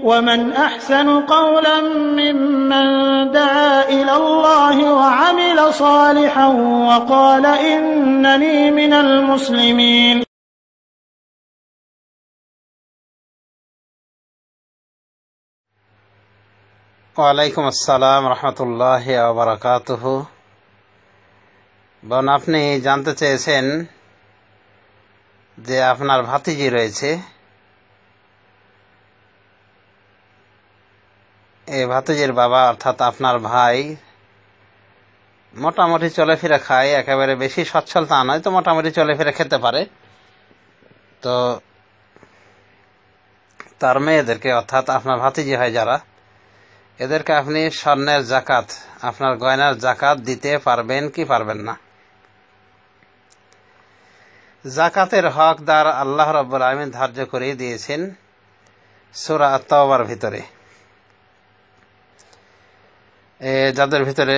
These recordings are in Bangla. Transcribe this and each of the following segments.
ومن أحسن قولا ممن دعا إلى الله وعمل صالحا وقال إنني من المسلمين. ওয়ালাইকুম আসসালাম রহমতুল্লাহি ওয়া বারাকাতুহু। বোন, আপনি জানতে চেয়েছেন যে আপনার ভাতিজি রয়েছে, এই ভাতিজির বাবা অর্থাৎ আপনার ভাই মোটামুটি চলেফিরে খায়, একেবারে বেশি সচ্ছল তা নয়, তো মোটামুটি চলেফিরে খেতে পারে। তো তার মেয়েদেরকে অর্থাৎ আপনার ভাতিজি হয় যারা, এদেরকে আপনি স্বর্ণের জাকাত, আপনার গয়নার জাকাত দিতে পারবেন কি পারবেন না? জাকাতের হকদার আল্লাহ রাব্বুল আলামিন ধার্য করে দিয়েছেন সূরা আত-তাওবার ভিতরে। যাদের ভিতরে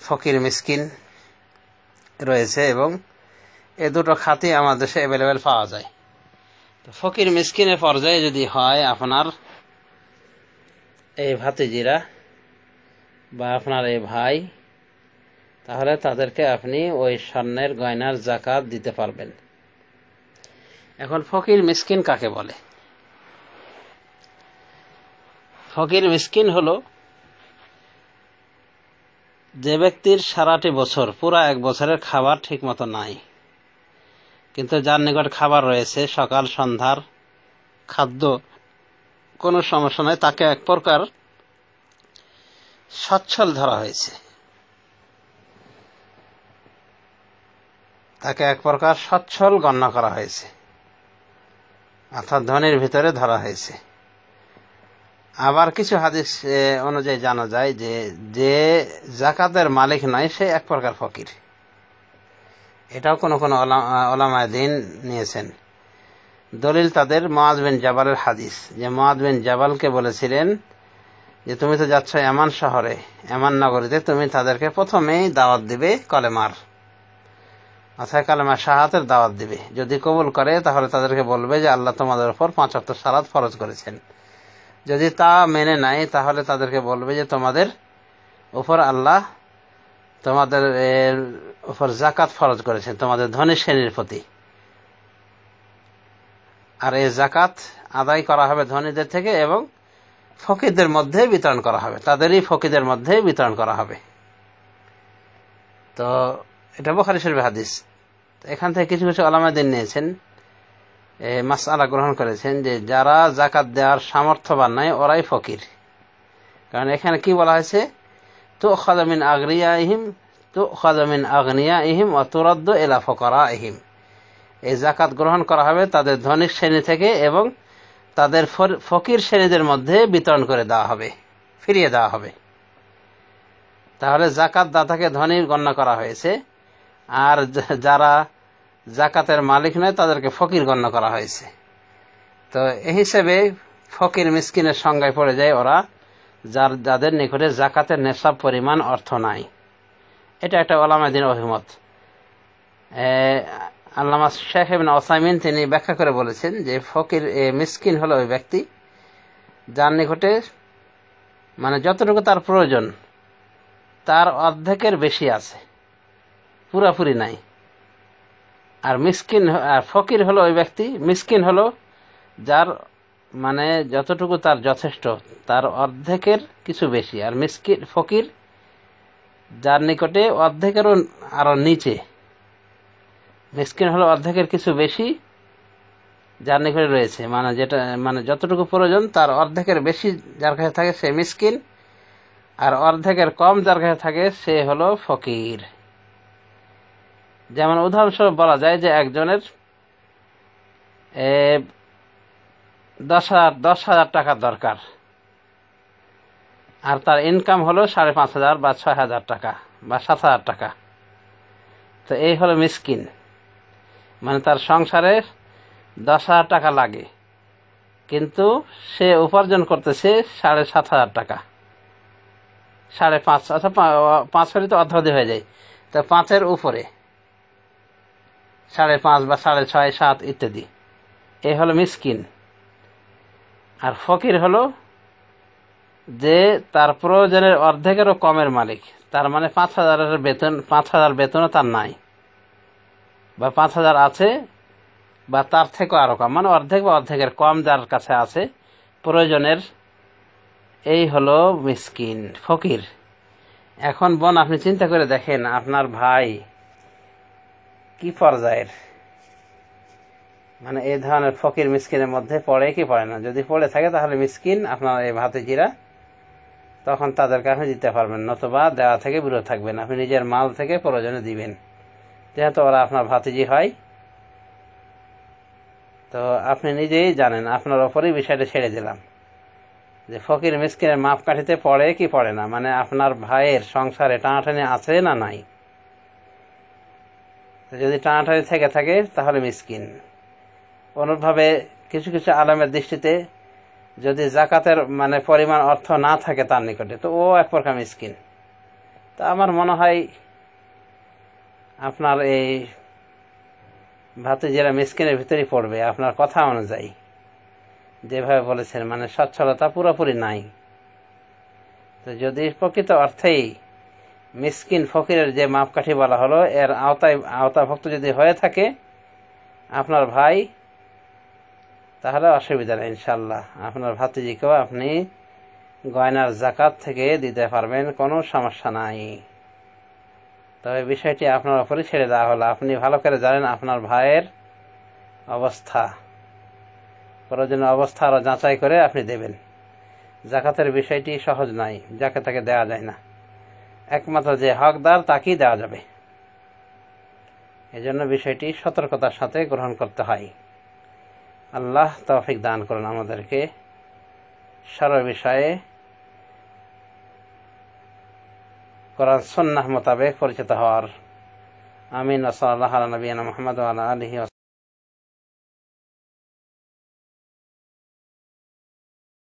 ফকির মিসকিন রয়েছে, এবং এ দুটো খাতই আমাদের দেশে অ্যাভেলেবেল পাওয়া যায়। তো ফকির মিসকিনের পর্যায়ে যদি হয় আপনার এই ভাতিজিরা বা আপনার এই ভাই, তাহলে তাদেরকে আপনি ওই স্বর্ণের গয়নার জাকাত দিতে পারবেন। এখন ফকির মিসকিন কাকে বলে? ফকির মিসকিন হলো যে ব্যক্তির সারাটি বছর, পুরা এক বছরের খাবার ঠিক মতো নাই, কিন্তু যার নিকট খাবার রয়েছে সকাল সন্ধ্যার খাদ্য, কোনো সমস্যা নয়, তাকে এক প্রকার সচ্ছল ধরা হয়েছে, তাকে এক প্রকার সচ্ছল গণ্য করা হয়েছে, অর্থাৎ ধনীর ভিতরে ধরা হয়েছে। আবার কিছু হাদিস অনুযায়ী জানা যায় যে যে জাকাতের মালিক নয় সে এক প্রকার ফকির। এটাও কোন কোন উলামায়ে দ্বীন নিয়েছেন। দলিল তাদের মুআয বিন জাবালের হাদিস, যে মুআয বিন জাবালকে বলেছিলেন যে তুমি তো যাচ্ছ এমান শহরে, এমান নগরীতে, তুমি তাদেরকে প্রথমেই দাওয়াত দিবে কলেমার, অর্থাৎ কালেমা শাহাদাতের দাওয়াত দিবে। যদি কবুল করে তাহলে তাদেরকে বলবে যে আল্লাহ তোমাদের উপর 5 ওয়াক্ত সালাত ফরজ করেছেন। যদি তা মেনে নেয় তাহলে তাদেরকে বলবে যে তোমাদের উপর আল্লাহ তোমাদের উপর জাকাত ফরজ করেছেন, তোমাদের ধনী শ্রেণীর প্রতি। আর এই জাকাত আদায় করা হবে ধনীদের থেকে এবং ফকিরদের মধ্যে বিতরণ করা হবে, তাদেরই ফকিরদের মধ্যে বিতরণ করা হবে। তো এটা বুখারী শরীফের হাদিস। এখান থেকে কিছু কিছু উলামায়ে দ্বীন নিয়েছেন, মাসআলা গ্রহণ করেছেন যে যারা জাকাত দেওয়ার সামর্থ্যবান নয় ওরাই ফকির। কারণ এখানে কি বলা হয়েছে, তুখাযু মিন আগনিয়াইহিম ওয়া তুরাদ্দু ইলা ফুকারাইহিম, এই জাকাত গ্রহণ করা হবে তাদের ধনী শ্রেণী থেকে এবং তাদের ফকির শ্রেণীদের মধ্যে বিতরণ করে দেওয়া হবে, ফিরিয়ে দেওয়া হবে। তাহলে জাকাত দাতাকে ধনী গণ্য করা হয়েছে, আর যারা জাকাতের মালিক নয় তাদেরকে ফকির গণ্য করা হয়েছে। তো এই হিসেবে ফকির মিসকিনের সংজ্ঞায় পড়ে যায় ওরা যাদের নিকটে জাকাতের নেশাব পরিমাণ অর্থ নাই। এটা একটা উলামায়ে দ্বীনের অভিমত। আল্লামা শেখ ইবনে উসাইমিন তিনি ব্যাখ্যা করে বলেছেন যে ফকির মিসকিন হলো ওই ব্যক্তি যার নিকটে মানে যতটুকু তার প্রয়োজন তার অর্ধেকের বেশি আছে, পুরাপুরি নাই। আর মিসকিন আর ফকির হলো ওই ব্যক্তি, মিসকিন হলো যার মানে যতটুকু তার যথেষ্ট তার অর্ধেকের কিছু বেশি, আর মিসকিন ফকির যার নিকটে অর্ধেকেরও আরো নিচে। মিসকিন হলো অর্ধেকের কিছু বেশি যার নিকটে রয়েছে, মানে যেটা মানে যতটুকু প্রয়োজন তার অর্ধেকের বেশি যার কাছে থাকে সে মিসকিন, আর অর্ধেকের কম যার কাছে থাকে সে হলো ফকির। যেমন উদাহরণস্বরূপ বলা যায় যে একজনের 10,000 টাকা দরকার, আর তার ইনকাম হলো 5,500 বা 6,000 টাকা বা 7,000 টাকা। তো এই হলো মিসকিন, মানে তার সংসারে 10,000 টাকা লাগে কিন্তু সে উপার্জন করতেছে 7,500 টাকা, 5.5 অথবা 5 হলে তো অর্ধাধিক হয়ে যায়, তো 5-এর উপরে 5.5 বা 6.5, 7 ইত্যাদি। এই হলো মিসকিন। আর ফকির হলো যে তার প্রয়োজনের অর্ধেকেরও কমের মালিক, তার মানে 5,000 বেতন, 5,000 বেতনও তার নাই, বা 5,000 আছে বা তার থেকেও আরো কম, মানে অর্ধেক বা অর্ধেকের কম যার কাছে আছে প্রয়োজনের, এই হলো মিসকিন, ফকির। এখন বোন, আপনি চিন্তা করে দেখেন আপনার ভাই কি পর্যায়ের, মানে এই ধরনের ফকির মিসকিনের মধ্যে পড়ে কি পড়ে না। যদি পড়ে থাকে তাহলে মিসকিন আপনার এই ভাতিজিরা, তখন তাদেরকে আপনি দিতে পারবেন, নতুবা দেওয়া থেকে বিরত থাকবেন। আপনি নিজের মাল থেকে প্রয়োজনে দিবেন, যেহেতু ওরা আপনার ভাতিজি হয়। তো আপনি নিজেই জানেন, আপনার ওপরেই বিষয়টা ছেড়ে দিলাম যে ফকির মিসকিনের মাপকাঠিতে পড়ে কি পড়ে না, মানে আপনার ভাইয়ের সংসারে টানাটানি আছে না নাই। যদি টানাটানি থেকে থাকে তাহলে মিসকিন। অনুরূপভাবে কিছু কিছু আলেমের দৃষ্টিতে যদি জাকাতের মানে পরিমাণ অর্থ না থাকে তার নিকটে, তো ও এক প্রকার মিসকিন। তা আমার মনে হয় আপনার এই ভাতিজিরা মিসকিনের ভিতরেই পড়বে, আপনার কথা অনুযায়ী যেভাবে বলেছেন, মানে সচ্ছলতা পুরোপুরি নাই। তো যদি প্রকৃত অর্থেই মিসকিন ফকিরের যে মাপকাঠি বলা হলো এর আওতাভুক্ত যদি হয়ে থাকে আপনার ভাই, তাহলে অসুবিধা নেই, ইনশাল্লাহ আপনার ভাতিজিকেও আপনি গয়নার জাকাত থেকে দিতে পারবেন, কোনো সমস্যা নাই। তবে বিষয়টি আপনার উপরে ছেড়ে দেওয়া হলো, আপনি ভালো করে জানেন আপনার ভাইয়ের অবস্থা, প্রয়োজনীয় অবস্থা আরো যাচাই করে আপনি দেবেন। জাকাতের বিষয়টি সহজ নাই, যাকে তাকে দেওয়া যায় না, একমাত্র যে হকদার তাকেই দেওয়া যাবে। এজন্য বিষয়টি সতর্কতার সাথে গ্রহণ করতে হয়। আল্লাহ তৌফিক দান করুন আমাদেরকে সর্ব বিষয়ে কোরআন সুন্নাহ মোতাবেক পরিচিত হওয়ার। আমিন। সাল্লাল্লাহু আলা নবিয়িনা মুহাম্মদ ওয়া আলা আলিহি ওয়া